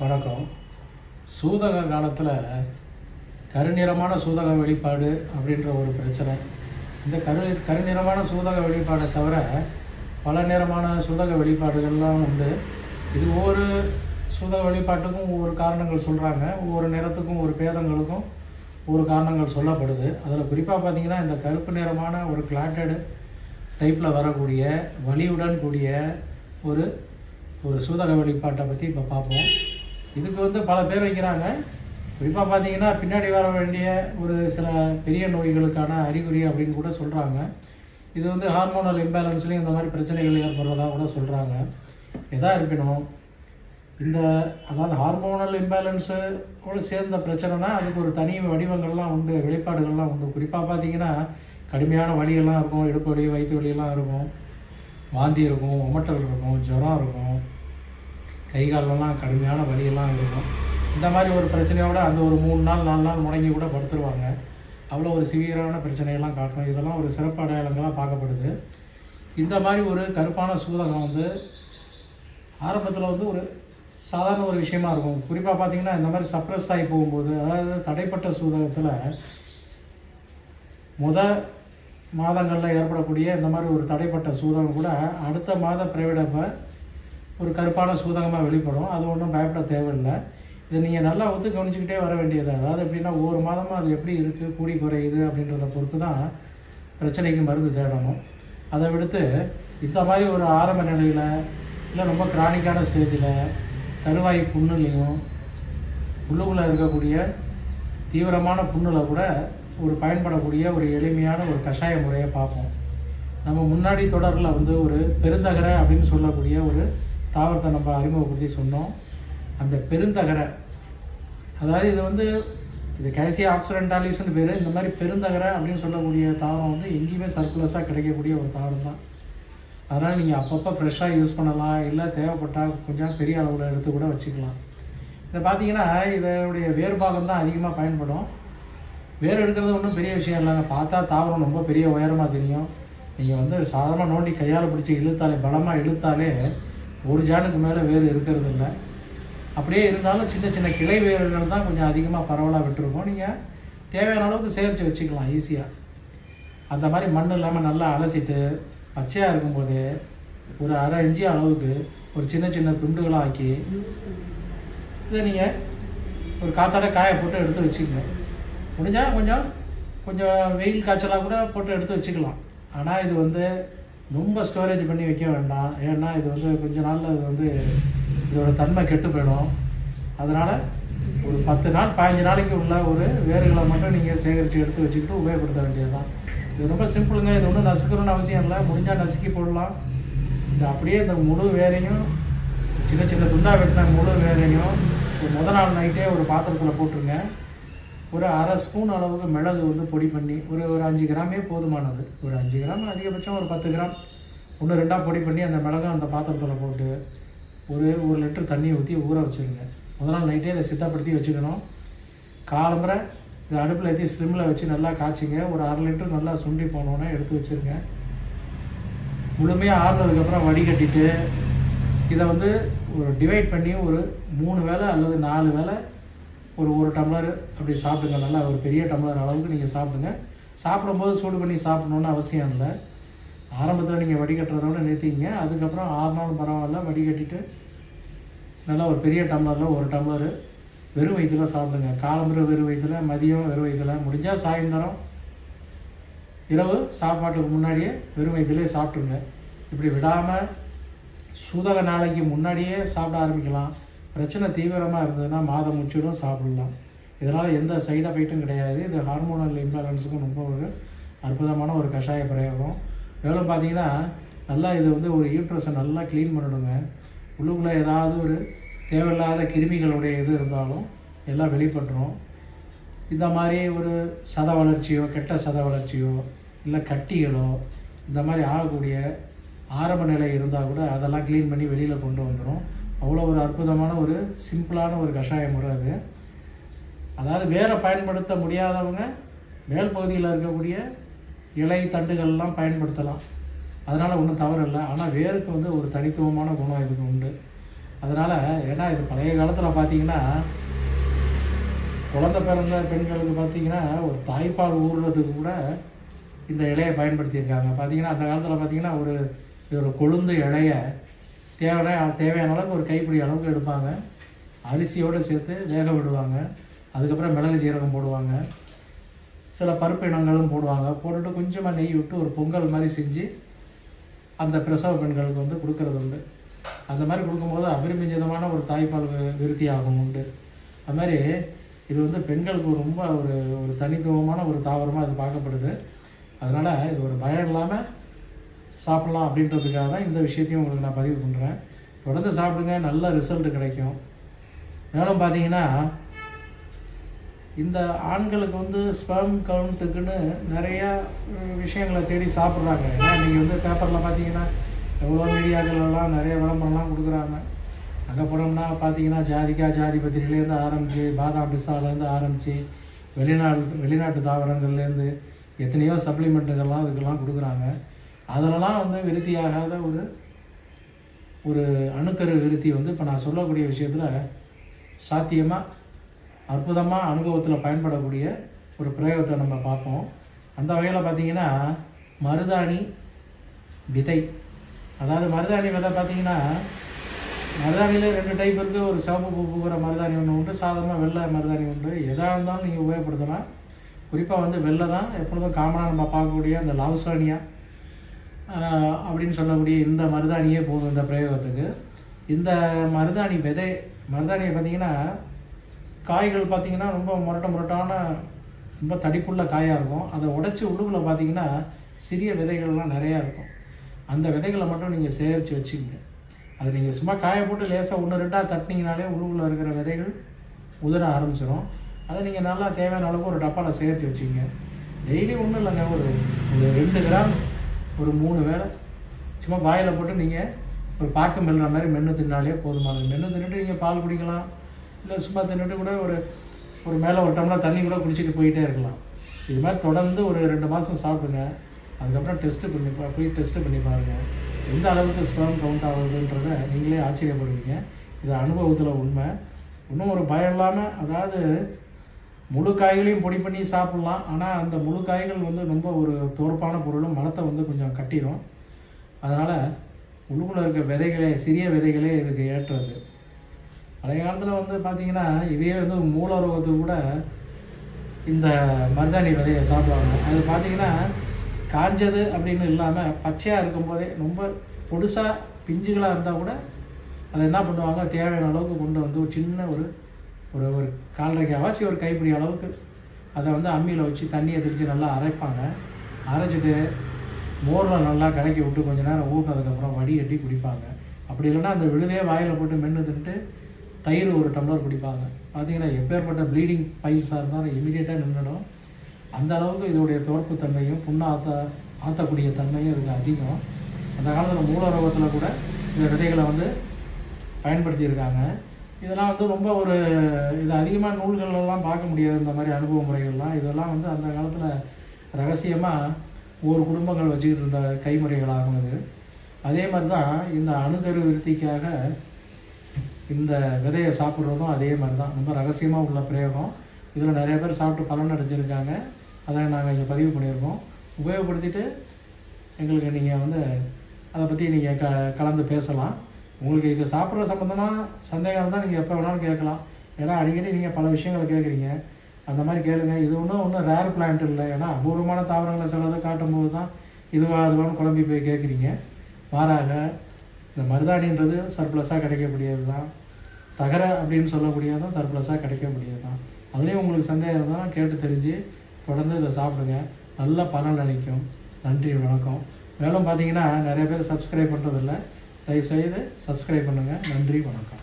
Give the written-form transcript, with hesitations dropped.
வணக்கம். சூதக காலத்தில் கருநிறமான சூதக வெளிப்பாடு அப்படின்ற ஒரு பிரச்சனை. இந்த கருநிறமான சூதக வெளிப்பாடை தவிர பல நிறமான சூதக வெளிப்பாடுகள்லாம் உண்டு. இது ஒவ்வொரு சூதக வெளிப்பாட்டுக்கும் ஒவ்வொரு காரணங்கள் சொல்கிறாங்க. ஒவ்வொரு நிறத்துக்கும் ஒரு பேதங்களுக்கும் ஒரு காரணங்கள் சொல்லப்படுது. அதில் குறிப்பாக பார்த்திங்கன்னா இந்த கருப்பு நிறமான ஒரு கிளாட்டட் டைப்பில் வரக்கூடிய வலியுடன் கூடிய ஒரு சூதக வெளிப்பாட்டை பற்றி இப்போ பார்ப்போம். இதுக்கு பல பேர் வைக்கிறாங்க. குறிப்பாக பார்த்தீங்கன்னா பின்னாடி வர வேண்டிய ஒரு சில பெரிய நோய்களுக்கான அறிகுறி அப்படின்னு கூட சொல்கிறாங்க. இது ஹார்மோனல் இம்பேலன்ஸ்லேயும் இந்த மாதிரி பிரச்சனைகள் ஏற்படுறதா கூட சொல்கிறாங்க. எதாக இருக்கணும், அதாவது ஹார்மோனல் இம்பேலன்ஸோடு சேர்ந்த பிரச்சனைனா அதுக்கு ஒரு தனி வடிவங்கள்லாம் உண்டு, வெளிப்பாடுகள்லாம் உண்டு. குறிப்பாக பார்த்தீங்கன்னா கடுமையான வலியெல்லாம் இருக்கும், இடுப்பு வலி, வயிற்று வலியெல்லாம் இருக்கும், வாந்தி இருக்கும், உமட்டல் இருக்கும், ஜுரம் இருக்கும், கை காலெல்லாம் கடுமையான வலியெல்லாம் இருக்கும். இந்த மாதிரி ஒரு பிரச்சனையோடு அந்த ஒரு 3 நாள் 4 நாள் முடங்கி கூட படுத்துருவாங்க. அவ்வளோ ஒரு சிவியரான பிரச்சனையெல்லாம் காட்டும். இதெல்லாம் ஒரு சிறப்பு அடையாளங்களாக பார்க்கப்படுது. இந்த மாதிரி ஒரு கருப்பான சூதகம் ஆரம்பத்தில் ஒரு சாதாரண ஒரு விஷயமா இருக்கும். குறிப்பாக பார்த்தீங்கன்னா இந்த மாதிரி சப்ரஸ் ஆகி போகும்போது, அதாவது தடைப்பட்ட சூதகத்தில் மாதங்களில் ஏற்படக்கூடிய இந்த மாதிரி ஒரு தடைப்பட்ட சூதகம் கூட அடுத்த மாத பிறவிடப்போ ஒரு கருப்பான சூதகமாக வெளிப்படும். அது ஒன்றும் பயப்பட தேவையில்லை. இதை நீங்கள் நல்லா கவனிச்சுக்கிட்டே வர வேண்டியது. அதாவது எப்படின்னா ஒவ்வொரு மாதமும் அது எப்படி இருக்குது, கூடி குறையுது அப்படின்றத பொறுத்து தான் பிரச்சனைக்கு மருந்து தேடணும். அதை விடுத்து இந்த மாதிரி ஒரு ஆரம்ப நிலையில் இல்லை ரொம்ப கிரானிக்கான ஸ்டேஜில் கருவாய் புண்ணுலையும் உள்ளுக்குள்ளே இருக்கக்கூடிய தீவிரமான புண்ணில் கூட ஒரு பயன்படக்கூடிய ஒரு எளிமையான ஒரு கஷாய முறையை பார்ப்போம். நம்ம முன்னாடி தொடரில் ஒரு பெருந்தகரை அப்படின்னு சொல்லக்கூடிய ஒரு தாவரத்தை நம்ம அறிமுகப்படுத்தி சொன்னோம். அந்த பெருந்தகரை, அதாவது இது கேசியா ஆக்சிடென்டாலிஸ்ன்னு பேர். இந்த மாதிரி பெருந்தகரை அப்படின்னு சொல்லக்கூடிய தாவரம் எங்கேயுமே சர்க்குலஸாக கிடைக்கக்கூடிய ஒரு தாவரம் தான். அதனால் நீங்கள் அப்பப்போ ஃப்ரெஷ்ஷாக யூஸ் பண்ணலாம், இல்லை தேவைப்பட்டால் கொஞ்சம் பெரிய அளவில் எடுத்து கூட வச்சுக்கலாம். இதை பார்த்தீங்கன்னா இதனுடைய வேறுபாகம் தான் அதிகமாக பயன்படும். வேர் எடுக்கிறது ஒன்றும் பெரிய விஷயம் இல்லைங்க. பார்த்தா தாவரம் ரொம்ப பெரிய உயரமாக தெரியும். நீங்கள் சாதாரண நோண்டி கையால் பிடிச்சி இழுத்தாலே, பலமாக இழுத்தாலே ஒரு ஜானுக்கு மேலே வேர் இருக்கிறது இல்லை. அப்படியே இருந்தாலும் சின்ன சின்ன கிளை வேர்கள் தான் கொஞ்சம் அதிகமாக பரவலாக விட்டுருக்கோம். நீங்கள் தேவையான அளவுக்கு சேகரித்து வச்சுக்கலாம் ஈஸியாக. அந்த மாதிரி மண் இல்லாமல் நல்லா அலசிட்டு பச்சையாக இருக்கும்போது ஒரு அரை இன்ச்சு அளவுக்கு ஒரு சின்ன சின்ன துண்டுகளாக ஆக்கி இதை நீங்கள் ஒரு காத்தாட காய போட்டு எடுத்து வச்சுக்கங்க. முடிஞ்சால் கொஞ்சம் வெயில் காய்ச்சலாக கூட போட்டு எடுத்து வச்சுக்கலாம். ஆனால் இது ரொம்ப ஸ்டோரேஜ் பண்ணி வைக்க வேண்டாம். ஏன்னா இது கொஞ்ச நாளில் இதோட தன்மை கெட்டு போயிடும். அதனால் ஒரு 10 நாள் 15 நாளைக்கு உள்ள ஒரு வேர்களை மட்டும் நீங்கள் சேகரித்து எடுத்து வச்சுக்கிட்டு உபயோகப்படுத்த வேண்டியது தான். இது ரொம்ப சிம்பிளுங்க. இது ஒன்றும் நசுக்கணும்னு அவசியம் இல்லை. முடிஞ்சால் நசுக்கி போடலாம். இது அப்படியே இந்த முழு வேரையும் சின்ன சின்ன துண்டாக வெட்டின முழு வேரையும் முதல் நாள் நைட்டே ஒரு பாத்திரத்தில் போட்டுருங்க. ஒரு அரை ஸ்பூன் அளவுக்கு மிளகு பொடி பண்ணி ஒரு 5 கிராமே போதுமானது. ஒரு 5 கிராம், அதிகபட்சம் ஒரு 10 கிராம் 1-2 பொடி பண்ணி அந்த மிளகை அந்த பாத்திரத்தில் போட்டு ஒரு லிட்டர் தண்ணியை ஊற்றி ஊற வச்சுருங்க. முதல் நாள் நைட்டே இதை சித்தப்படுத்தி வச்சுக்கணும். காலம்பரை இதை அடுப்பில் ஏற்றி ஸ்லிம்மில் வச்சு நல்லா காய்ச்சிங்க. ஒரு 1/2 லிட்டர் நல்லா சுண்டி போனோன்னே எடுத்து வச்சுருங்க. முழுமையாக ஆறுனதுக்கப்புறம் வடிகட்டிட்டு இதை ஒரு டிவைட் பண்ணி ஒரு 3 வேளை அல்லது 4 வேளை ஒரு டம்ளர் அப்படி சாப்பிடுங்க. நல்லா ஒரு பெரிய டம்ளர் அளவுக்கு நீங்கள் சாப்பிடுங்க. சாப்பிடும்போது சூடு பண்ணி சாப்பிடணுன்னு அவசியம் இல்லை. ஆரம்பத்தில் நீங்கள் வடிகட்டுறதோட நிறுத்திங்க. அதுக்கப்புறம் 6 நாள் பரவாயில்ல, வடிகட்டிட்டு நல்லா ஒரு பெரிய டம்ளரில் 1 டம்ளர் வெறும் வயிற்றில் சாப்பிடுங்க. காலம்புற வெறும் வயிற்றில், மதியம் வெறும் வயிற்றில், முடிஞ்சால் சாயந்தரம் இரவு சாப்பாட்டுக்கு முன்னாடியே வெறும் வயிற்றிலே சாப்பிட்ருங்க. இப்படி விடாமல் சூதக நாளைக்கு முன்னாடியே சாப்பிட ஆரம்பிக்கலாம். பிரச்சனை தீவிரமாக இருந்ததுன்னா மாதம் முற்றிலும் சாப்பிடலாம். இதனால் எந்த சைடு எஃபெக்ட்டும் கிடையாது. இது ஹார்மோனல் இம்பேலன்ஸுக்கும் ரொம்ப ஒரு அற்புதமான ஒரு கஷாய பிரயோகம். மேலும் பார்த்தீங்கன்னா நல்லா இது ஒரு யூட்ரஸை நல்லா க்ளீன் பண்ணிவிடுங்க. உள்ளுக்குள்ளே ஏதாவது ஒரு தேவையில்லாத கிருமிகளுடைய இது இருந்தாலும் எல்லாம் வெளிப்பட்டுரும். இந்த மாதிரி ஒரு சத வளர்ச்சியோ, கெட்ட சத வளர்ச்சியோ, இல்லை கட்டிகளோ இந்த மாதிரி ஆகக்கூடிய ஆரம்ப நிலை இருந்தால் கூட அதெல்லாம் க்ளீன் பண்ணி வெளியில் கொண்டு வந்துடும். அவ்வளோ ஒரு அற்புதமான ஒரு சிம்பிளான ஒரு கஷாய முறை அது. அதாவது வேரை பயன்படுத்த முடியாதவங்க மேல் பகுதியில் இருக்கக்கூடிய இலை தண்டுகள்லாம் பயன்படுத்தலாம். அதனால் ஒன்றும் தவறு இல்லை. ஆனால் வேருக்கு ஒரு தனித்துவமான குணம் இதுக்கு உண்டு. அதனால் ஏன்னா இது பழைய காலத்தில் பார்த்தீங்கன்னா குழந்தை பிறந்த பெண்களுக்கு பார்த்தீங்கன்னா ஒரு தாய்ப்பால் ஊறுறதுக்கு கூட இந்த இலையை பயன்படுத்தியிருக்காங்க. பார்த்தீங்கன்னா அந்த காலத்தில் பார்த்தீங்கன்னா ஒரு கொழுந்து இலையை தேவையான அளவுக்கு ஒரு கைப்பிடி அளவுக்கு எடுப்பாங்க, அரிசியோடு சேர்த்து வேக விடுவாங்க. அதுக்கப்புறம் மிளகு ஜீரகம் போடுவாங்க, சில பருப்பு இனங்களும் போடுவாங்க. போட்டுட்டு கொஞ்சமாக நெய் விட்டு ஒரு பொங்கல் மாதிரி செஞ்சு அந்த பிரசவ பெண்களுக்கு வந்து கொடுக்கறது உண்டு. அந்த மாதிரி கொடுக்கும்போது அபரிமிதமான ஒரு தாய்ப்பால் விருத்தி ஆகும் உண்டு. அது மாதிரி இது வந்து பெண்களுக்கு ரொம்ப ஒரு தனித்துவமான ஒரு தாவரமாக இது பார்க்கப்படுது. அதனால் இது ஒரு பயம் இல்லாமல் சாப்பிட்லாம் அப்படின்றதுக்காக தான் இந்த விஷயத்தையும் உங்களுக்கு நான் பதிவு பண்ணுறேன். தொடர்ந்து சாப்பிடுங்க, நல்ல ரிசல்ட் கிடைக்கும். மேலும் பார்த்தீங்கன்னா இந்த ஆண்களுக்கு வந்து ஸ்பெர்ம் கவுண்ட்டுக்குன்னு நிறையா விஷயங்களை தேடி சாப்பிட்றாங்க. ஏன்னா இன்றைக்கி வந்து பேப்பரில் பார்த்தீங்கன்னா எவ்வளோ மீடியாக்கள்லாம் நிறைய விளம்பரம்லாம் கொடுக்குறாங்க. அங்கே போனோம்னா பார்த்தீங்கன்னா ஜாதிக்காய் ஜாதிபத்திரிலேருந்து ஆரம்பித்து பாதாம் பிஸ்தாலேருந்து ஆரம்பித்து வெளிநாட்டு தாவரங்கள்லேருந்து எத்தனையோ சப்ளிமெண்ட்டுகள்லாம் இதுக்கெல்லாம் கொடுக்குறாங்க. அதிலலாம் வந்து விருத்தியாகாத ஒரு அணுக்கரு விருத்தி வந்து இப்போ நான் சொல்லக்கூடிய விஷயத்தில் சாத்தியமாக அற்புதமாக அனுபவத்தில் பயன்படக்கூடிய ஒரு பிரயோகத்தை நம்ம பார்ப்போம். அந்த வகையில் பார்த்திங்கன்னா மருதாணி விதை, அதாவது மருதாணி விதை பார்த்திங்கன்னா மருதாணியில் 2 டைப் இருக்குது. ஒரு சிவப்பு பூ பூக்கிற மருதாணி ஒன்று உண்டு, சாதாரண வெள்ளை மருதாணி உண்டு. எதாக இருந்தாலும் நீங்கள் உபயோகப்படுத்தலாம். குறிப்பாக வந்து வெள்ளை தான் எப்பொழுதும் காமனாக நம்ம பார்க்கக்கூடிய அந்த லாவ்சானியா அப்படின்னு சொல்லக்கூடிய இந்த மருதாணியே போதும் இந்த பிரயோகத்துக்கு. இந்த மருதாணியை பார்த்திங்கன்னா காய்கள் பார்த்திங்கன்னா ரொம்ப முரட்டான ரொம்ப தடிப்புள்ள காயாக இருக்கும். அதை உடைச்சி உள்ளுக்குள்ளே பார்த்திங்கன்னா சிறிய விதைகள்லாம் நிறையா இருக்கும். அந்த விதைகளை மட்டும் நீங்கள் சேகரித்து வச்சுக்கோங்க. அதை நீங்கள் சும்மா காய போட்டு லேசாக 1-2 தட்டினீங்கனாலே உள்ளுக்குள்ளே இருக்கிற விதைகள் உதிர ஆரம்பிச்சிடும். அதை நீங்கள் நல்லா தேவையான அளவுக்கு ஒரு டப்பாவில் சேர்த்து வச்சுக்கோங்க. டெய்லி ஒன்றும் இல்லைங்க, ஒரு 2 கிராம் ஒரு 3 வேளை சும்மா வாயில் போட்டு நீங்கள் ஒரு பாக்கு மெல்லுற மாதிரி மென்று தின்னாலே போதுமானது. மென்று தின்னுட்டு நீங்கள் பால் குடிக்கலாம், இல்லை சும்மா தின்னுட்டு கூட ஒரு மேலே ஒரு டம்ளர் தண்ணி கூட குடிச்சிட்டு போயிட்டே இருக்கலாம். இது மாதிரி தொடர்ந்து ஒரு 2 மாதம் சாப்பிடுங்க. அதுக்கப்புறம் போய் டெஸ்ட்டு பண்ணி பாருங்கள் எந்த அளவுக்கு ஸ்பெர்ம் கவுண்ட் ஆகுதுன்றத நீங்களே ஆச்சரியப்படுவீங்க. இது அனுபவத்தில் உண்மை. இன்னும் ஒரு பயம் இல்லாமல், அதாவது முழு காய்களையும் பொடி பண்ணி சாப்பிட்லாம். ஆனால் அந்த முழு காய்கள் வந்து ரொம்ப ஒரு தோற்பான பொருளும் மலத்தை வந்து கொஞ்சம் கட்டிடும். அதனால் உள்ளுக்குள்ளே இருக்க விதைகளே, சிறிய விதைகளே இதுக்கு ஏற்றது. பழைய காலத்தில் வந்து பார்த்திங்கன்னா இதே வந்து மூல ரோகத்துக்கு கூட இந்த மருதாணி விதையை சாப்பிடுவாங்க. அது பார்த்திங்கன்னா காஞ்சது அப்படின்னு இல்லாமல் பச்சையாக இருக்கும்போதே ரொம்ப பொடுசாக பிஞ்சுகளாக இருந்தால் கூட அதை என்ன பண்ணுவாங்க, தேவையான அளவுக்கு கொண்டு வந்து ஒரு சின்ன ஒரு 1/4 அவாசி ஒரு கைப்பிடி அளவுக்கு அதை வந்து அம்மியில் வச்சு தண்ணியை திரித்து நல்லா அரைப்பாங்க. அரைச்சிட்டு மோரில் நல்லா கலக்கி விட்டு கொஞ்சம் நேரம் ஊட்டினதுக்கப்புறம் வடிகட்டி குடிப்பாங்க. அப்படி இல்லைன்னா அந்த விழுதையே வாயில் போட்டு மென்று தின்ட்டு தயிர் 1 டம்ளர் குடிப்பாங்க. பார்த்திங்கன்னா எப்பேற்பட்ட ப்ளீடிங் பைல்ஸாக இருந்தாலும் இமீடியட்டாக நின்றுடும். அந்த அளவுக்கு இதோடைய தோற்பு தன்மையும் ஆற்றக்கூடிய தன்மையும் இதுக்கு அதிகம். அந்த காலத்தில் மூல ரோகத்தில் கூட இந்த விதைகளை வந்து பயன்படுத்தியிருக்காங்க. இதெல்லாம் வந்து ரொம்ப இது அதிகமாக நூல்களெல்லாம் பார்க்க முடியாது. இந்த மாதிரி அனுபவ முறைகள்லாம் இதெல்லாம் வந்து அந்த காலத்தில் ரகசியமாக ஒவ்வொரு குடும்பங்கள் வச்சுக்கிட்டு இருந்த கைமுறைகளாகும் இது. அதே மாதிரி தான் இந்த அணுக்கரு விருத்திக்காக இந்த விதையை சாப்பிட்றதும் அதே மாதிரி தான் ரொம்ப ரகசியமாக உள்ள பிரயோகம். இதில் நிறைய பேர் சாப்பிட்டு பலன் அடைஞ்சிருக்காங்க. அதை நாங்கள் இங்கே பதிவு பண்ணியிருக்கோம். உபயோகப்படுத்திட்டு எங்களுக்கு நீங்கள் வந்து அதை பற்றி நீங்கள் கலந்து பேசலாம். உங்களுக்கு இது சாப்பிட்ற சம்மந்தமாக சந்தேகம் தான் நீங்கள் எப்போ வேணாலும் கேட்கலாம். ஏன்னா அடிக்கடி நீங்கள் பல விஷயங்களை கேட்குறீங்க. அந்த மாதிரி கேளுங்க. இது ஒன்றும் ரேர் பிளான்ட் இல்லை. ஏன்னா அபூர்வமான தாவரங்களை சிலதை காட்டும்போது தான் அதுவான்னு குழம்பி போய் கேட்குறீங்க. மாறாக இந்த மருதாணின்றது சர்ப்ளஸாக கிடைக்கக்கூடியது தான். தகர அப்படின்னு சொல்லக்கூடியதும் சர்ப்ளஸாக கிடைக்கக்கூடியது தான். அதுலேயும் உங்களுக்கு சந்தேகம் இருந்தாலும் கேட்டு தெரிஞ்சு தொடர்ந்து இதை சாப்பிடுங்க. நல்ல பலன் அளிக்கும். நன்றி, வணக்கம். மேலும் பார்த்தீங்கன்னா நிறைய பேர் சப்ஸ்கிரைப் பண்ணுறதில்ல. தயவுசெய்து சப்ஸ்கிரைப் பண்ணுங்கள். நன்றி, வணக்கம்.